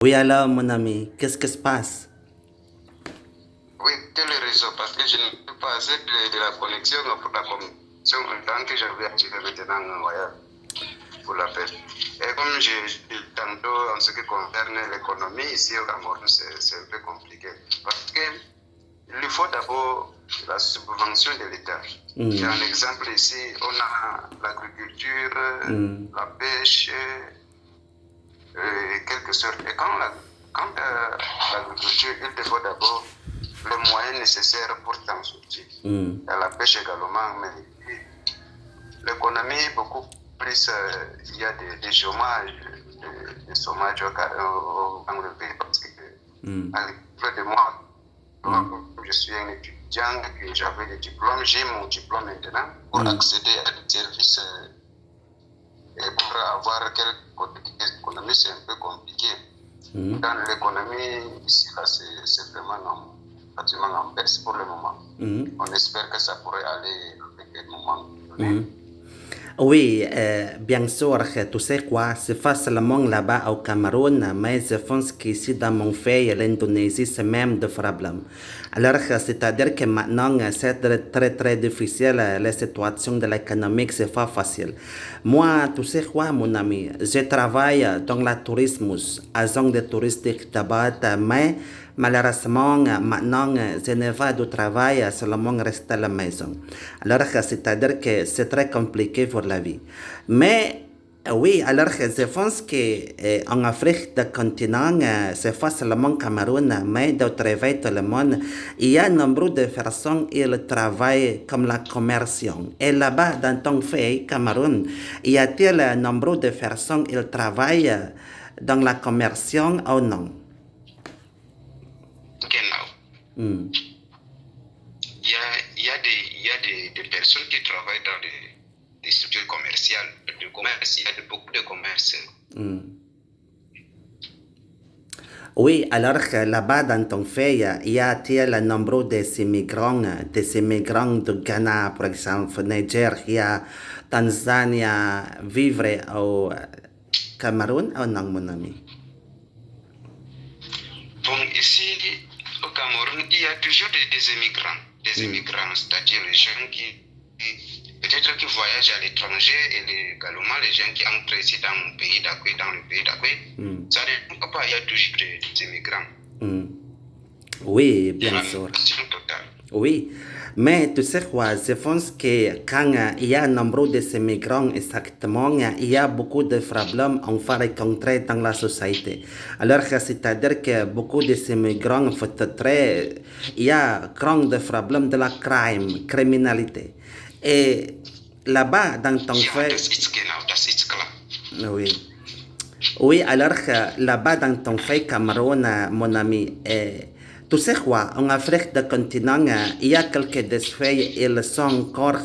Oui, alors, mon ami, qu'est-ce qui se passe? Oui, quel réseau? Parce que je ne peux pas assez de la connexion pour la connexion tant que j'avais activé maintenant pour la paix. Et comme j'ai dit tantôt en ce qui concerne l'économie, ici au Cameroun, c'est un peu compliqué. Parce que il faut d'abord la subvention de l'État. Il y a un exemple ici, on a l'agriculture, la pêche, quelque sorte. Et quand l'agriculture, il te faut d'abord les moyens nécessaires pour t'en sortir. Il y a la pêche également, mais l'économie est beaucoup plus, il y a des chômages, des chômages dans le pays parce que à l'école de moi, je suis un étudiant, que j'avais des diplômes, j'ai mon diplôme maintenant pour accéder à des services et pour avoir quelques économies, c'est un peu compliqué. Dans l'économie, ici, là, c'est vraiment pratiquement en baisse pour le moment. On espère que ça pourrait aller avec un moment donné. Oui, bien sûr, tu sais quoi, c'est facilement là-bas au Cameroun, mais je pense qu'ici dans mon pays, l'Indonésie, c'est même de problème. Alors, c'est-à-dire que maintenant, c'est très, très difficile, la situation de l'économie, c'est pas facile. Moi, tu sais quoi, mon ami, je travaille dans le tourisme, agent de touristique d'abord, mais malheureusement, maintenant, je ne vais pas du travail, seulement rester à la maison. Alors, c'est-à-dire que c'est très compliqué pour la vie. Mais, oui, alors je pense qu'en Afrique du continent, c'est pas seulement Cameroun, mais dans travers tout le monde, il y a nombre de personnes qui travaillent comme la commerciant. Et là-bas, dans ton pays, Cameroun, y a-t-il un nombre de personnes qui travaillent dans la commerciant ou non? Genau. Il y a des personnes qui travaillent dans des structures commerciales, de commerce, il y a beaucoup de commerce. Oui, alors là-bas dans ton pays, y a-t-il un nombre des immigrants de Ghana, par exemple, Nigeria, Tanzania, vivre au Cameroun ou non, mon ami? Bon, ici, au Cameroun, il y a toujours des immigrants, c'est-à-dire les gens qui peut-être qui voyagent à l'étranger et également les gens qui entrent ici dans mon pays d'accueil, dans le pays d'accueil. Ça ne peut pas, il y a toujours des immigrants. Oui, bien sûr. Totale. Oui, mais tu sais quoi, je pense que quand il y a un nombre de migrants, exactement, il y a beaucoup de problèmes qu'on va rencontrer dans la société. Alors, c'est-à-dire que beaucoup de ces migrants, peut-être, il y a grand de problèmes de la criminalité. Et là-bas, dans ton fait... Oui. Oui, alors là-bas dans ton pays Cameroun, mon ami, tu sais quoi, en Afrique du continent, il y a quelques défis, ils sont encore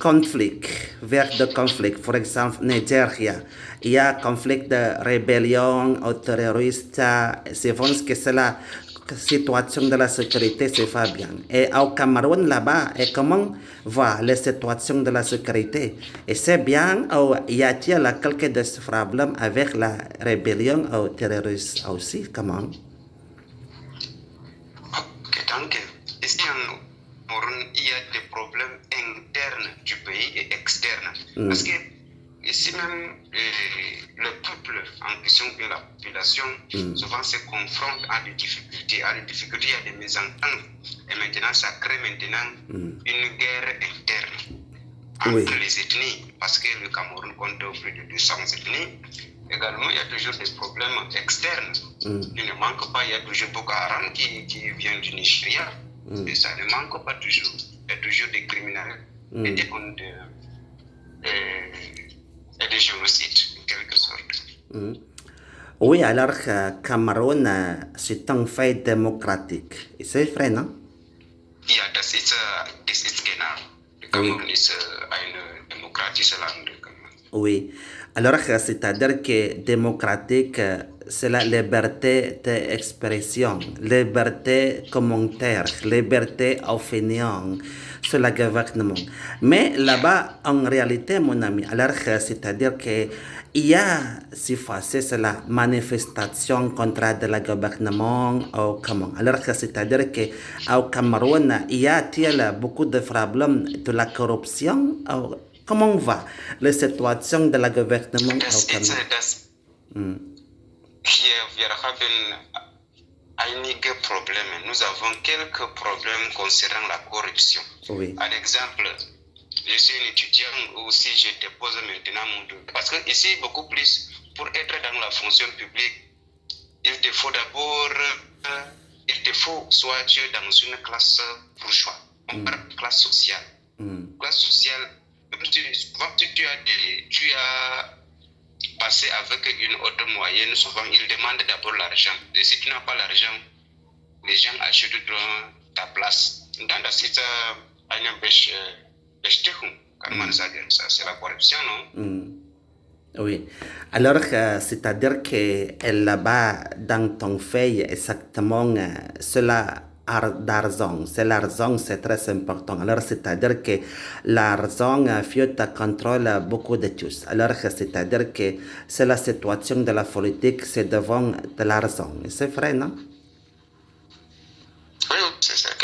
conflits, vers de conflits. Par exemple, Nigeria, il y a conflit de rébellion aux terroristes. Je pense que c'est la situation de la sécurité, c'est pas bien. Et au Cameroun, là-bas, et comment va la situation de la sécurité? Et c'est bien, ou y a-t-il quelques problèmes avec la rébellion aux terroristes aussi? Comment? Ok, donc, ici en Cameroun, il y a des problèmes internes du pays et externes. Parce que ici même, le peuple en question de la population souvent se confronte à des difficultés. À des difficultés, il y a des mésententes. Et maintenant, ça crée maintenant une guerre interne entre les ethnies. Parce que le Cameroun compte plus de 200 ethnies. Également, il y a toujours des problèmes externes. Il ne manque pas, il y a toujours Boko Haram qui vient du Nigeria. Et ça ne manque pas toujours. Il y a toujours des criminels et des génocides, en quelque sorte. Oui, alors Cameroun, c'est un fait démocratique. C'est vrai, non? Ja, das ist genau. Le Cameroun ist eine demokratische Land. Oui. Alors, c'est-à-dire que démocratique, c'est la liberté d'expression, liberté commentaire, liberté opinion sur le gouvernement. Mais là-bas, en réalité, mon ami, alors c'est-à-dire que il y a, si facile, c'est la manifestation contre le gouvernement au Cameroun. Alors c'est-à-dire que au Cameroun, il y a-t-il beaucoup de problèmes de la corruption? Comment va la situation de la gouvernement au Cameroun? Wir haben einige Probleme. Nous avons quelques problèmes concernant la corruption. Oui. Par exemple, je suis un étudiant ou si je dépose maintenant mon dossier. Parce que ici, beaucoup plus, pour être dans la fonction publique, il te faut d'abord, soit tu es dans une classe bourgeoise, on parle de classe sociale. Classe sociale, souvent tu as passé avec une autre moyenne, souvent ils demandent d'abord l'argent. Et si tu n'as pas l'argent, les gens achètent ta place. Dans la cité, ça, c'est la corruption, non? Oui. Alors, c'est-à-dire que là-bas, dans ton feuille, exactement, cela d'argent. C'est l'argent, c'est très important. Alors, c'est-à-dire que l'argent contrôle beaucoup de choses. Alors, c'est-à-dire que c'est la situation de la politique, c'est devant de l'argent. C'est vrai, non? Oui, c'est certain.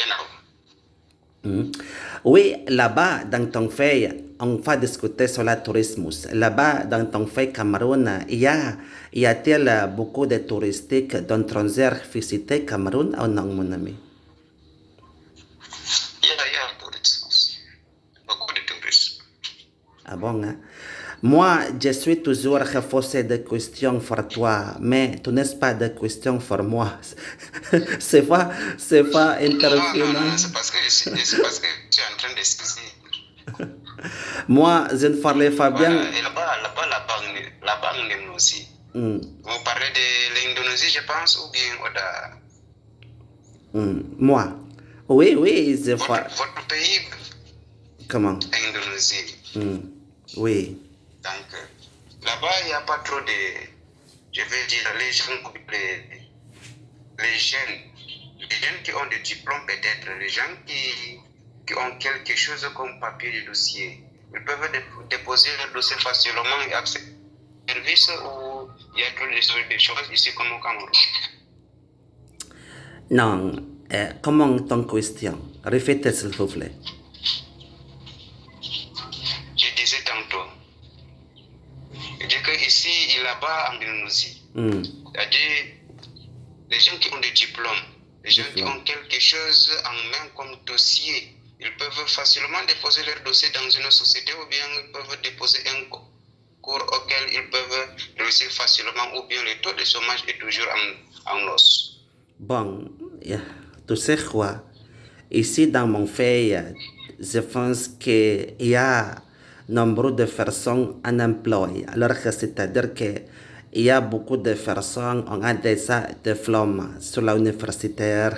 Oui, là-bas, dans ton feuille, on va discuter sur le tourisme. Là-bas, dans ton feuille Cameroun, y a-t-il beaucoup de touristiques d'étrangers visiter Cameroun ou non, mon ami? Il y a tourisme. Beaucoup de tourisme. Ah bon, hein? Moi, je suis toujours forcé de questions pour toi, mais tu n'as pas de questions pour moi. c'est pas intervenant. Non, c'est parce que tu es en train d'excuser. Moi, je ne parlais pas bien. Et là-bas, la banque aussi. Vous parlez de l'Indonésie, je pense, ou bien Moi? Oui, je vois. Votre pays? Comment? Indonésie. Oui. Donc, là-bas, il n'y a pas trop de, je vais dire, les jeunes qui ont des diplômes peut-être, les gens qui ont quelque chose comme papier de dossier, ils peuvent déposer leur dossier facilement et accéder au service où il y a trop de choses ici comme au Cameroun. Non, comment ton question? Répétez s'il vous plaît. Je disais tantôt, je dis que ici et là-bas en Indonésie, c'est-à-dire les gens qui ont des diplômes, les gens qui ont quelque chose en main comme dossier, ils peuvent facilement déposer leur dossier dans une société ou bien ils peuvent déposer un cours auquel ils peuvent réussir facilement ou bien le taux de chômage est toujours en hausse. Bon, tu sais quoi? Ici dans mon pays, je pense qu'il y a nombre de personnes en emploi. Alors que c'est-à-dire qu'il y a beaucoup de personnes qui ont déjà des diplômes sur l'université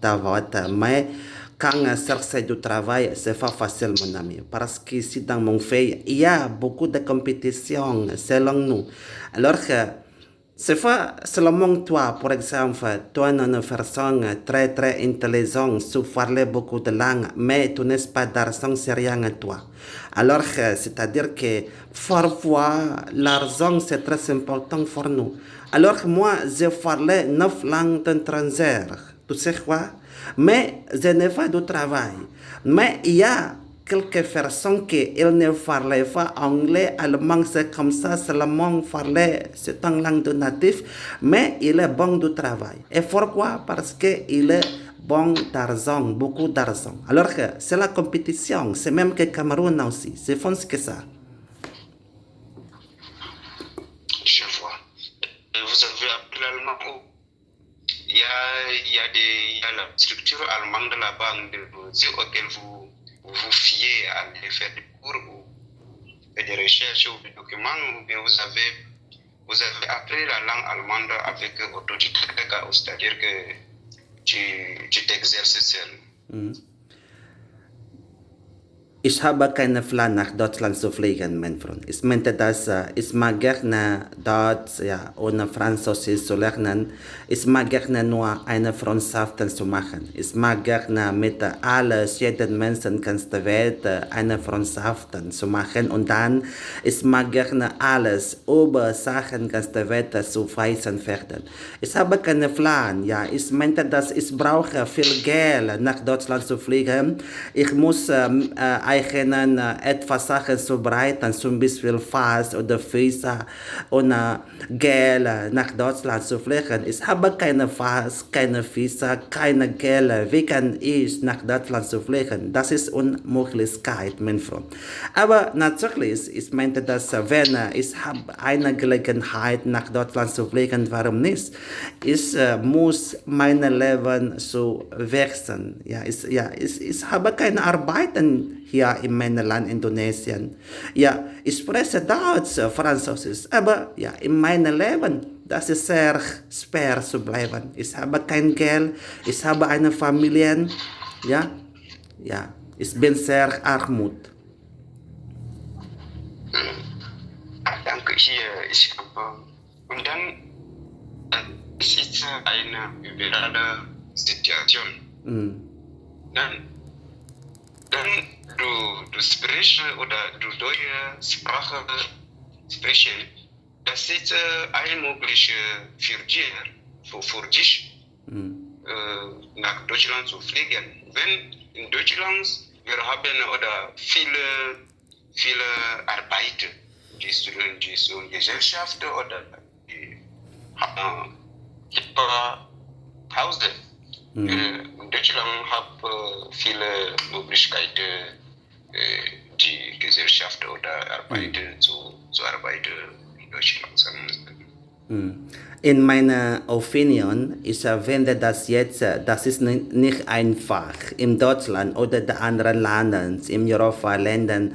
d'Avoine, mais quand on cherche du travail, c'est pas facile, mon ami. Parce qu'ici dans mon pays, il y a beaucoup de compétition selon nous. Alors que c'est pas seulement toi, par exemple, toi es une personne très très intelligente, tu parles beaucoup de langues, mais tu n'as pas d'argent, c'est rien à toi. Alors, c'est-à-dire que parfois, l'argent c'est très important pour nous. Alors, moi, je parlais 9 langues étrangères, tu sais quoi? Mais je n'ai pas de travail. Mais il y a quelques personnes qui ne parlaient pas anglais, allemand, c'est comme ça, seulement parlait, c'est une langue de natif, mais il est bon de travail. Et pourquoi? Parce qu'il est bon d'argent, beaucoup d'argent. Alors que c'est la compétition, c'est même que Cameroun aussi, c'est fonce que ça. Je vois. Vous avez appris l'allemand où il y a la structure allemande là-bas auquel vous fiez à aller faire des cours ou des recherches ou des documents, ou bien vous avez appris la langue allemande avec autodidacte, c'est-à-dire que tu t'exerces seul. Ich habe keine Plan, nach Deutschland zu fliegen, mein Freund. Ich meinte, dass ich mag gerne dort, ja, ohne Französisch zu lernen. Ich mag gerne nur eine Freundschaft zu machen. Ich mag gerne mit jedem Menschen ganz der Welt eine Freundschaft zu machen. Und dann, ich mag gerne alles über Sachen ganz der Welt zu weisen werden. Ich habe keinen Plan, ja. Ich meinte, dass ich brauche viel Geld, nach Deutschland zu fliegen. Ich muss eigenen etwas Sachen zubereiten, zum Beispiel Pass oder Visa und Geld nach Deutschland zu fliegen. Ich habe keine Pass, keine Visa, keine Geld. Wie kann ich nach Deutschland zu fliegen? Das ist Unmöglichkeit, mein Freund. Aber natürlich, ich meinte, dass wenn ich habe eine Gelegenheit nach Deutschland zu fliegen, warum nicht? Ich muss mein Leben so wechseln. Ich habe keine Arbeiten hier in meinem Land Indonesien. Ja, ich spreche Deutsch, Französisch, aber ja, in meinem Leben, das ist sehr schwer zu bleiben. Ich habe kein Geld, ich habe eine Familie, ja, ich bin sehr armut. Danke, ich glaube, und dann es ist eine überall Situation. Dann du sprichst oder du neue Sprache sprechen, das ist unmöglich für dich, nach Deutschland zu fliegen. Wenn in Deutschland wir haben oder viele Arbeit, die so Gesellschaft oder die Hause. In Deutschland habe viele Möglichkeiten, die Gesellschaft oder Arbeit zu arbeiten in Deutschland. In meiner Opinion, ich finde das jetzt, das ist nicht einfach, in Deutschland oder in anderen Ländern, in Europa-Ländern,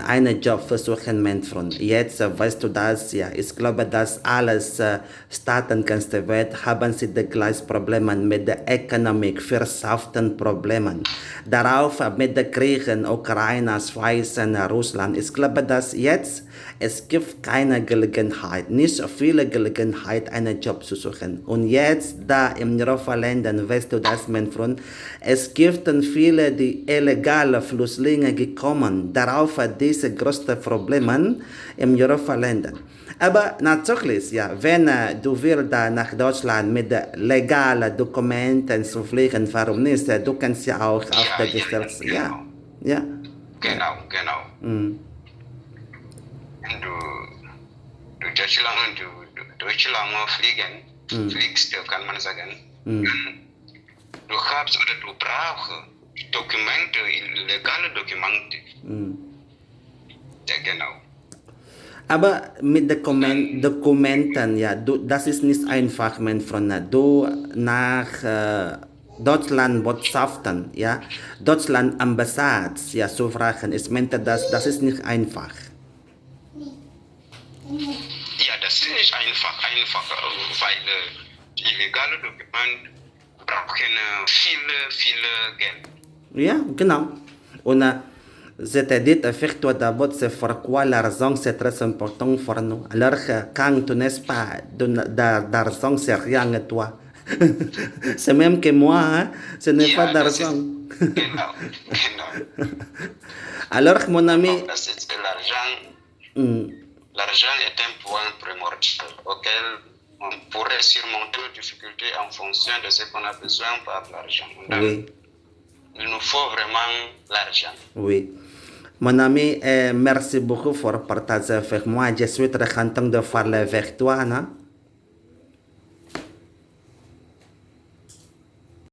einen Job versuchen, mein Freund. Jetzt weißt du das, ja, ich glaube, dass alles Staaten ganz der Welt haben sie die gleichen Probleme mit der Ökonomie, Wirtschaften Problemen. Darauf mit den Kriegen, Ukraine, Schweiz, Russland. Ich glaube, dass jetzt es gibt keine Gelegenheit, nicht so viele Gelegenheit, einen Job zu suchen. Und jetzt da in Europa-Ländern, weißt du das, mein Freund, es gibt viele, die illegale Flüchtlinge gekommen. Darauf diese größten Probleme in Europa-Ländern. Aber natürlich, ja, wenn du willst nach Deutschland mit legalen Dokumenten zu fliegen, warum nicht? Du kannst ja auch auf der Distanz. Genau. Ja. Genau. Mhm. Du Deutschland fliegst, kann man sagen. Du hast oder du brauchst Dokumente, legale Dokumente. Ja, genau. Aber mit Dokumenten, ja, das ist nicht einfach, mein Freund. Du nach Deutschland Botschaften, ja, Deutschland Ambassade, ja, zu fragen. Ich meinte, das ist nicht einfach. Ja, das ist nicht einfach, weil illegale Dokumente brauchen viel Geld. Ja, genau. Und c'est-à-dire, effectivement, d'abord, c'est pourquoi l'argent, c'est très important pour nous. Alors, quand tu n'as pas d'argent, c'est rien à toi. C'est même que moi, hein, ce n'est pas d'argent. Genau. Alors, mon ami... L'argent est un point primordial auquel on pourrait surmonter les difficultés en fonction de ce qu'on a besoin par l'argent. Oui. Il nous faut vraiment l'argent. Oui. Mon ami, merci beaucoup pour partager avec moi. Je suis très content de parler avec toi. Non?